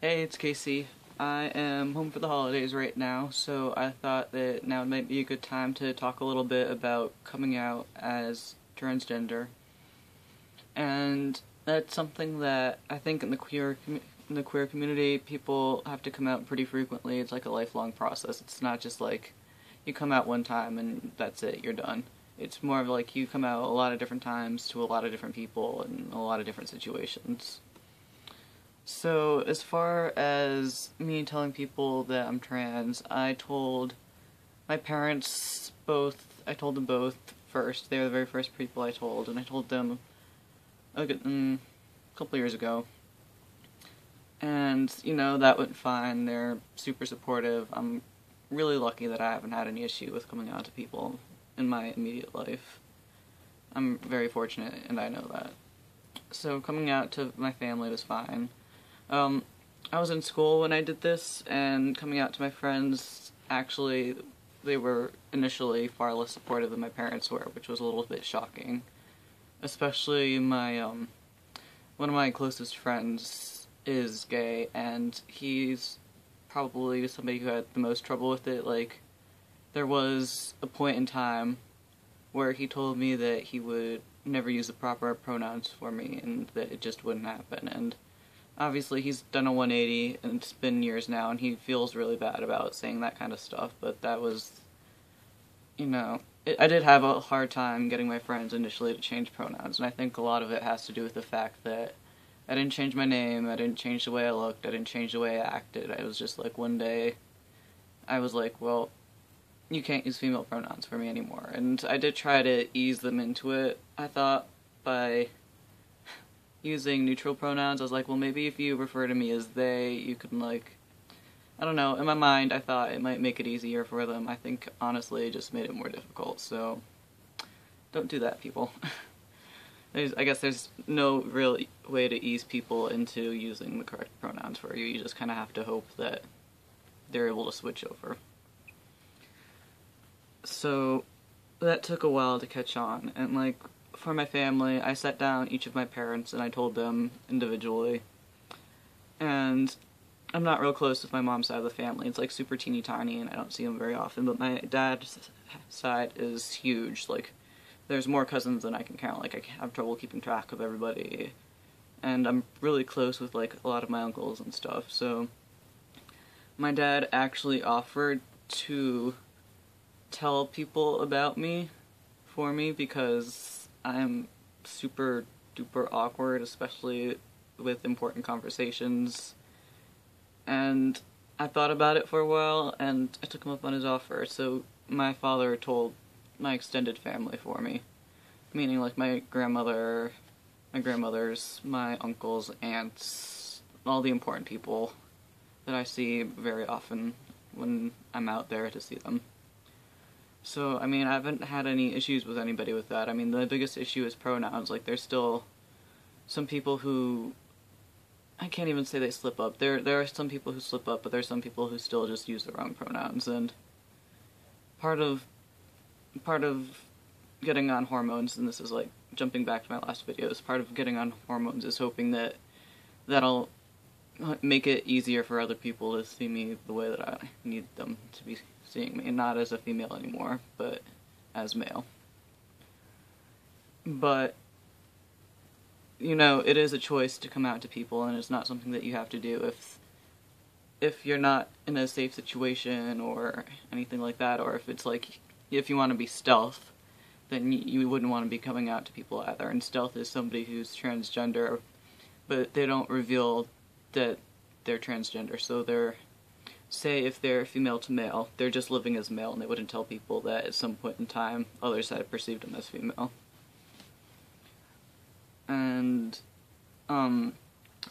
Hey, it's Casey. I am home for the holidays right now, so I thought that now might be a good time to talk a little bit about coming out as transgender. And that's something that I think in the queer community, people have to come out pretty frequently. It's like a lifelong process. It's not just like you come out one time and that's it, you're done. It's more of like you come out a lot of different times to a lot of different people in a lot of different situations. So, as far as me telling people that I'm trans, I told my parents both, I told them both first. They were the very first people I told, and I told them a couple years ago. And, that went fine. They're super supportive. I'm really lucky that I haven't had any issue with coming out to people in my immediate life. I'm very fortunate, and I know that. So, coming out to my family was fine. Um, I was in school when I did this, and coming out to my friends, actually, they were initially far less supportive than my parents were, which was a little bit shocking. Especially one of my closest friends is gay, and he's probably somebody who had the most trouble with it. Like, there was a point in time where he told me that he would never use the proper pronouns for me, and that it just wouldn't happen, and obviously, he's done a 180, and it's been years now, and he feels really bad about saying that kind of stuff, but that was, I did have a hard time getting my friends initially to change pronouns, and I think a lot of it has to do with the fact that I didn't change my name, I didn't change the way I looked, I didn't change the way I acted. I was just like, one day, I was like, well, you can't use female pronouns for me anymore, and I did try to ease them into it, I thought, by using neutral pronouns. I was like, well, maybe if you refer to me as they, you can, like, I don't know, in my mind, I thought it might make it easier for them. I think, honestly, it just made it more difficult, so don't do that, people. I guess there's no real way to ease people into using the correct pronouns for you. You just kind of have to hope that they're able to switch over. So, that took a while to catch on, and, like, for my family, I sat down each of my parents and I told them individually. And I'm not real close with my mom's side of the family. It's like super teeny tiny and I don't see them very often. But my dad's side is huge. Like, there's more cousins than I can count. Like, I have trouble keeping track of everybody. And I'm really close with, like, a lot of my uncles and stuff. So, my dad actually offered to tell people about me for me because I'm super duper awkward, especially with important conversations. And I thought about it for a while, and I took him up on his offer. So my father told my extended family for me, meaning like my grandmother, my grandmothers, my uncles, aunts, all the important people that I see very often when I'm out there to see them. So, I mean, I haven't had any issues with anybody with that. I mean, the biggest issue is pronouns. Like, there's still some people who, I can't even say they slip up. There are some people who slip up, but there's some people who still just use the wrong pronouns. And part of getting on hormones, and this is like jumping back to my last videos, part of getting on hormones is hoping that that'll make it easier for other people to see me the way that I need them to be seeing me, not as a female anymore, but as male. But, it is a choice to come out to people, and it's not something that you have to do if you're not in a safe situation or anything like that, or if it's like, if you want to be stealth, then you wouldn't want to be coming out to people either. And stealth is somebody who's transgender, but they don't reveal that they're transgender, so say if they're female to male, they're just living as male, and they wouldn't tell people that at some point in time others had perceived them as female. And,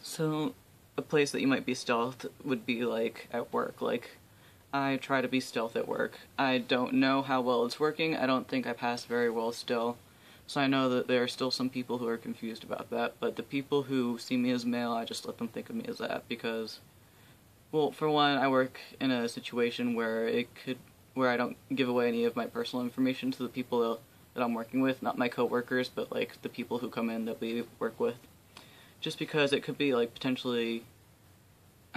so a place that you might be stealth would be, like, at work. Like, I try to be stealth at work. I don't know how well it's working. I don't think I pass very well still. So I know that there are still some people who are confused about that, but the people who see me as male, I just let them think of me as that, because, well, for one, I work in a situation where I don't give away any of my personal information to the people that I'm working with, not my coworkers, but, like, the people who come in that we work with. Just because it could be, like, potentially,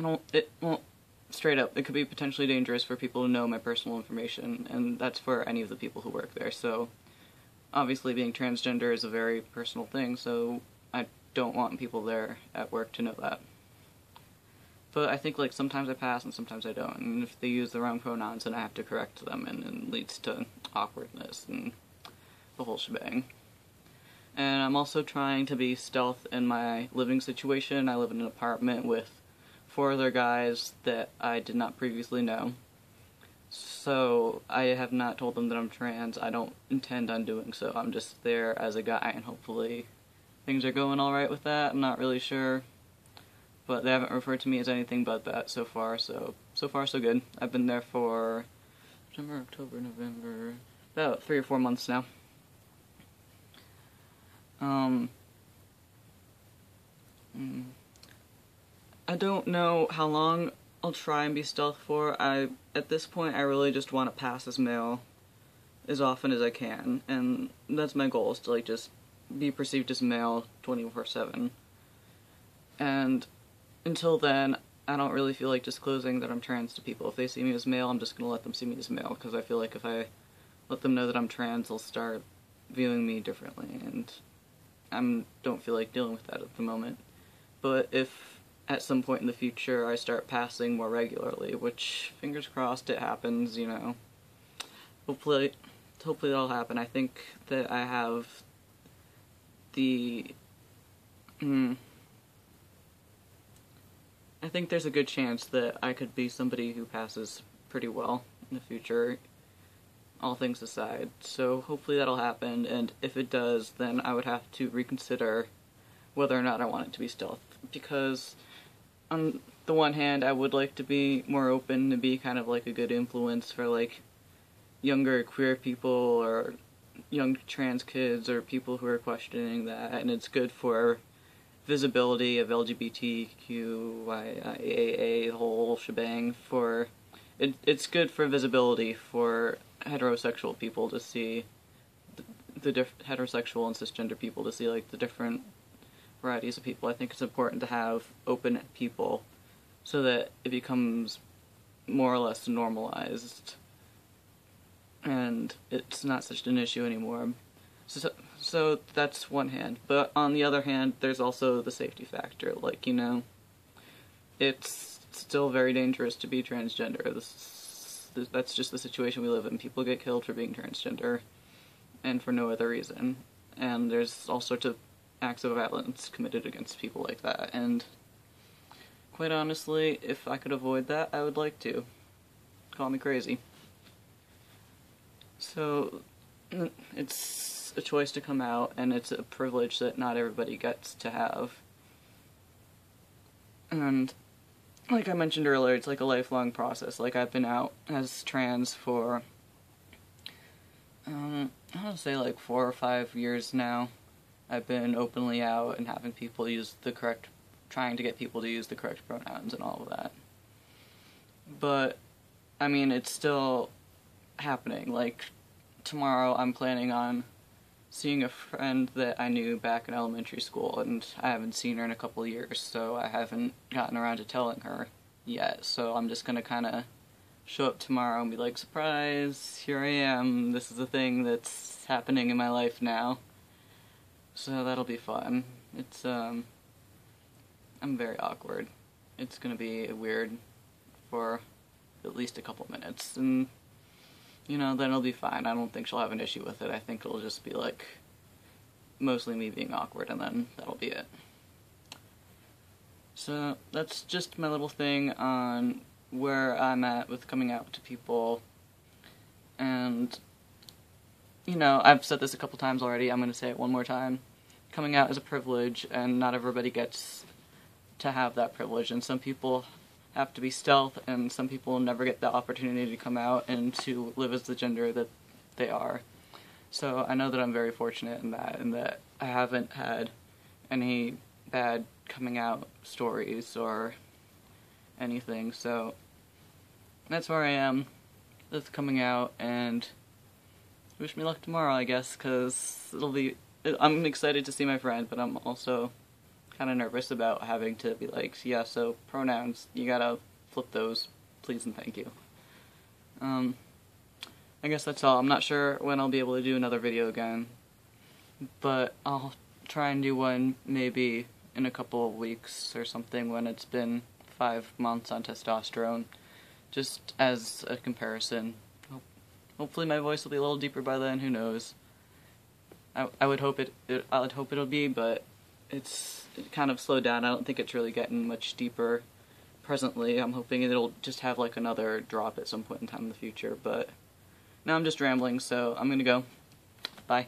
well, straight up, it could be potentially dangerous for people to know my personal information, and that's for any of the people who work there, so obviously being transgender is a very personal thing, so I don't want people there at work to know that. But I think, like, sometimes I pass and sometimes I don't, and if they use the wrong pronouns, then I have to correct them, and it leads to awkwardness and the whole shebang. And I'm also trying to be stealth in my living situation. I live in an apartment with 4 other guys that I did not previously know. So I have not told them that I'm trans. I don't intend on doing so. I'm just there as a guy, and hopefully things are going alright with that. I'm not really sure. But they haven't referred to me as anything but that so far, so far so good. I've been there for September, October, November, about 3 or 4 months now. I don't know how long I'll try and be stealth for. At this point, I really just want to pass as male as often as I can, and that's my goal, is to, like, just be perceived as male 24/7. And until then, I don't really feel like disclosing that I'm trans to people. If they see me as male, I'm just gonna let them see me as male, because I feel like if I let them know that I'm trans, they'll start viewing me differently, and I don't feel like dealing with that at the moment. But if at some point in the future I start passing more regularly, which, fingers crossed, it happens, you know. Hopefully that'll happen. I think that I have the... I think there's a good chance that I could be somebody who passes pretty well in the future, all things aside. So hopefully that'll happen, and if it does, then I would have to reconsider whether or not I want it to be stealth, because on the one hand, I would like to be more open, to be kind of like a good influence for, like, younger queer people or young trans kids or people who are questioning that, and it's good for visibility of LGBTQIA, the whole shebang. It's good for visibility for heterosexual people to see the heterosexual and cisgender people to see, like, the different varieties of people. I think it's important to have open people so that it becomes more or less normalized and it's not such an issue anymore. So that's one hand. But on the other hand, there's also the safety factor. Like, you know, it's still very dangerous to be transgender. That's just the situation we live in. People get killed for being transgender and for no other reason. And there's all sorts of acts of violence committed against people like that. And quite honestly, if I could avoid that, I would like to. Call me crazy. So it's a choice to come out, and it's a privilege that not everybody gets to have. And like I mentioned earlier, it's like a lifelong process. Like, I've been out as trans for I want to say like 4 or 5 years now. I've been openly out and having people trying to get people to use the correct pronouns and all of that. But, I mean, it's still happening. Like, tomorrow I'm planning on seeing a friend that I knew back in elementary school, and I haven't seen her in a couple of years, so I haven't gotten around to telling her yet. So I'm just gonna kinda show up tomorrow and be like, surprise, here I am, this is a thing that's happening in my life now. So that'll be fun. It's, I'm very awkward. It's gonna be weird for at least a couple minutes, and, you know, then it'll be fine. I don't think she'll have an issue with it. I think it'll just be, like, mostly me being awkward, and then that'll be it. So that's just my little thing on where I'm at with coming out to people, and, you know, I've said this a couple times already, I'm gonna say it one more time. Coming out is a privilege, and not everybody gets to have that privilege, and some people have to be stealth, and some people never get the opportunity to come out and to live as the gender that they are. So I know that I'm very fortunate in that I haven't had any bad coming out stories or anything, so that's where I am with coming out, and wish me luck tomorrow, I guess, because I'm excited to see my friend, but I'm also kind of nervous about having to be like, yeah, so pronouns, you gotta flip those, please and thank you. I guess that's all. I'm not sure when I'll be able to do another video again, but I'll try and do one maybe in a couple of weeks or something when it's been 5 months on testosterone, just as a comparison. Hopefully my voice will be a little deeper by then, who knows. I would hope it'll be, but it kind of slowed down. I don't think it's really getting much deeper presently. I'm hoping it'll just have like another drop at some point in time in the future, but now I'm just rambling, so I'm gonna go. Bye.